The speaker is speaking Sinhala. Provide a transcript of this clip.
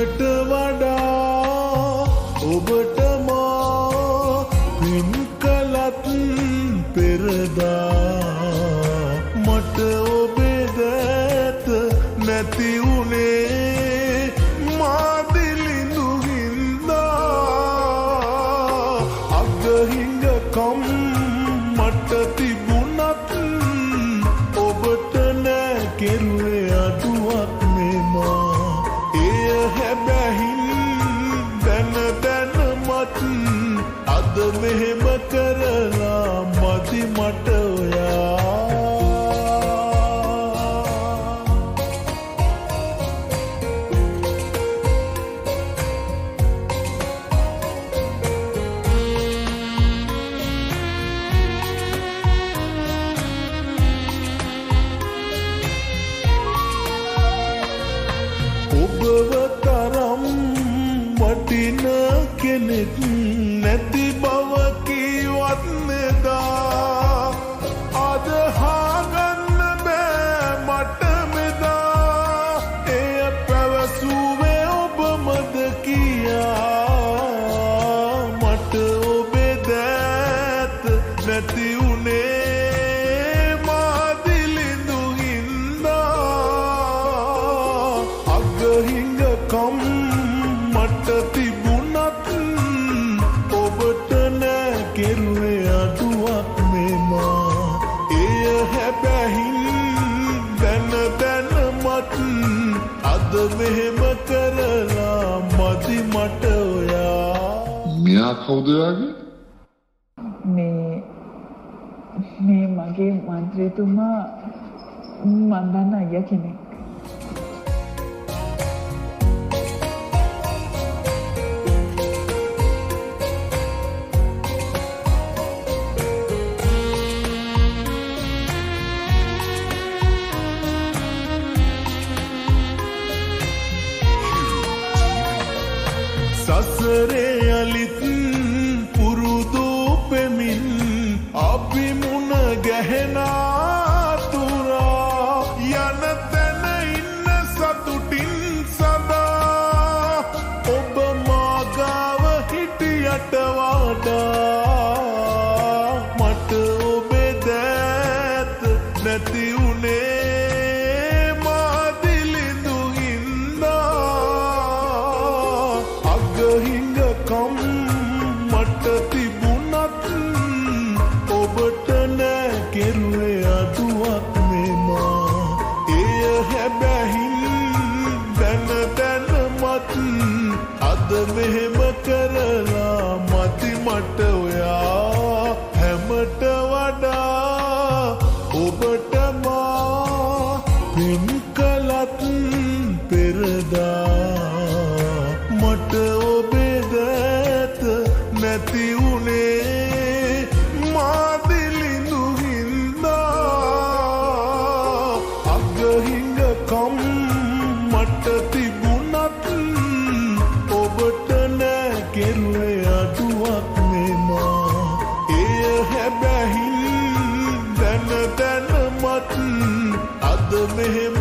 ඔබට වඩා ඔබට මා පින් කළත් පෙරදා මට ඔබේ දැත නැති උනේ මා දිලිඳු හින්දා අගහිඟකම් මට තිබුණත් ඔබට නෑ කෙරුවේ අඩුවක් නෙමා එය හැබැහින් දැන දැනමත් අද මෙහෙම කරලා මදි මට ඔයා ඔබව තරම් වටින කෙනෙක් නැති බව කීවත් නෙදා අද හාගන්න බෑ මට මෙදා එය පැවසුවේ ඔබමද කියා මට ඔබේ දැත නැති උනේ මා දිලිඳු හින්දා අගහිඟකම් මට තිබුණත් ඔබට නෑ කෙරුවේ අඩුවක් නෙමා එය හැබැහින් දැන දැනමත් අද මෙහෙම කරලා මදි මට ඔයා මෙයා කවුද යාගේ? මේ මගේ මන්ත්‍රීතුමා මන් දන්න අයියා කෙනෙක්. සසරේ යලිත් පුරුදු පෙමින් අපි මුණ ගැහෙනා තුරා යන තැන ඉන්න සතුටින් සදා ඔබ මාගාව හිටියට වඩා මට ඔබේ දැත නැති උනේ මා දිලිඳු හින්දා අගහිඟකම් මට තිබුණත් ඔබට නෑ කෙරුවේ අඩුවක් නෙමා එය හැබැහින් දැන දැනමත් අද මෙහෙම කරලා මදි මට ඔයා හැමට වඩා ඔබට මා පින් කළත් පෙරදා මට ඔබේ දැත නැති උනේ මා දිලිඳු හින්දා අගහිඟකම් මට තිබුණත් ඔබට නෑ කෙරුවේ අඩුවක් නෙමා එය හැබැහින් දැන දැනමත් අද මෙහෙම